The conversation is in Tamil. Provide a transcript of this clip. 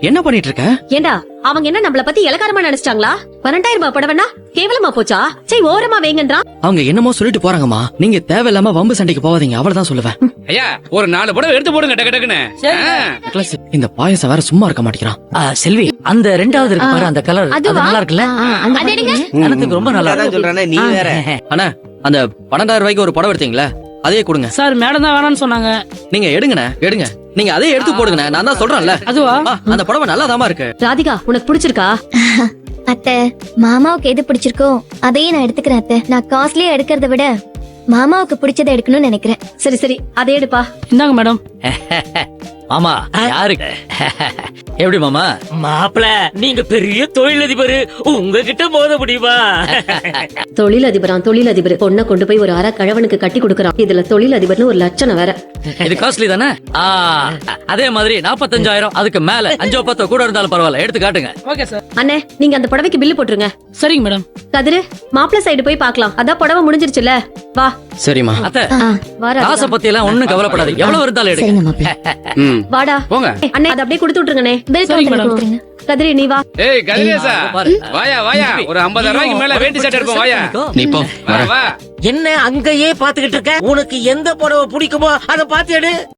என்ன பண்ணிட்டு இருக்க? ஏண்டா அவங்க என்ன நம்மள பத்தி இலக்காரமா நினைச்சிட்டாங்களா? 12,000 ரூபாய் புடவைனா கேவலமா போச்சா? சரி ஓரமா வேங்கன்றா. அவங்க என்னமோ சொல்லிட்டு போறாங்கம்மா. நீங்க தேவையில்லாம வம்பு சண்டைக்கு போவாதீங்க, அவ்வளவுதான் சொல்லுவேன். ஐயா ஒரு 4 புடவை எடுத்து போடுங்க டக்கு டக்குன்னு. நெக்லஸ், இந்த பாயசம் வேற சும்மா இருக்க மாட்டேங்கிறான். செல்வி, அந்த 2வது இருக்கு பாரு, அந்த கலர் அது நல்லா இருக்குல்ல? அது எடுங்க. எனக்கு ரொம்ப நல்லா இருக்கு. சொல்றானே நீ வேற. அண்ணா, அந்த 12,000 ரூபாய்க்கு ஒரு புடவை எடுத்தீங்களா, அதே கொடுங்க. சார் மேடம் தான் வேணாம்னு சொன்னாங்க. நீங்க எடுங்கண்ணே, எடுங்க. நீங்க அதே எடுத்து போடுங்க, நான் தான் சொல்றேன்ல. அதுவா? அந்த புடவை நல்லாதாமா இருக்கு. ராதிகா உனக்கு பிடிச்சிருக்கா? அத்தை, மாமாவுக்கு எது பிடிச்சிருக்கோ அதையே நான் எடுத்துக்கிறேன் அத்தை. நான் காஸ்ட்லியா எடுக்கிறத விட மாமாவுக்கு பிடிச்சதை எடுக்கணும்னு நினைக்கிறேன். சரி சரி அதே எடுப்பா. இந்தாங்க மேடம். மாமா யாருக்கு எப்படி மாமா? மாப்பிள, நீங்க பெரிய தொழிலதிபர், உங்ககிட்ட மோத முடியுமா? தொழிலதிபர் பொண்ணை கொண்டு போய் ஒரு அரை கழவனுக்கு கட்டி கொடுக்கறான். இதுல தொழிலதிபர்னு ஒரு லட்சணம் வேற. இது காஸ்ட்லி தானே? அதே மாதிரி 45,000, அதுக்கு மேல 5-10 கூட இருந்தாலும் பரவாயில்ல, எடுத்து காட்டுங்க. Okay sir. அண்ணே நீங்க அந்த புடவைக்கு பில்லு போட்டுருங்க. சரிங்க மேடம். கதிரு, மாப்பிள்ளை சைடு போய் பார்க்கலாம். அதான் புடவை முடிஞ்சிருச்சுல, வா. சரிம்மா. அத்தை, வா காசை ராதிகா. பத்தி எல்லாம் ஒண்ணும் கவலைப்படாது, எவ்வளவு இருந்தாலும் எடுங்க. வாடா போங்க. அண்ணே அதை அப்படியே கொடுத்து விட்டுருங்கண்ணே. பில் சரிங்க மேடம். கொடுத்துருங்க. கதிரு நீ வா. ஏய் கதிரேசா, பாரு. வாயா வாயா, ஒரு 50,000 ரூபாய்க்கு மேல வேட்டி சட்டை எடுப்போம், வாயா. நீ போ, வா வரேன். வா. என்ன அங்கேயே பாத்துக்கிட்டு இருக்க? உனக்கு எந்த புடவை பிடிக்குமோ அதை பாத்து எடு.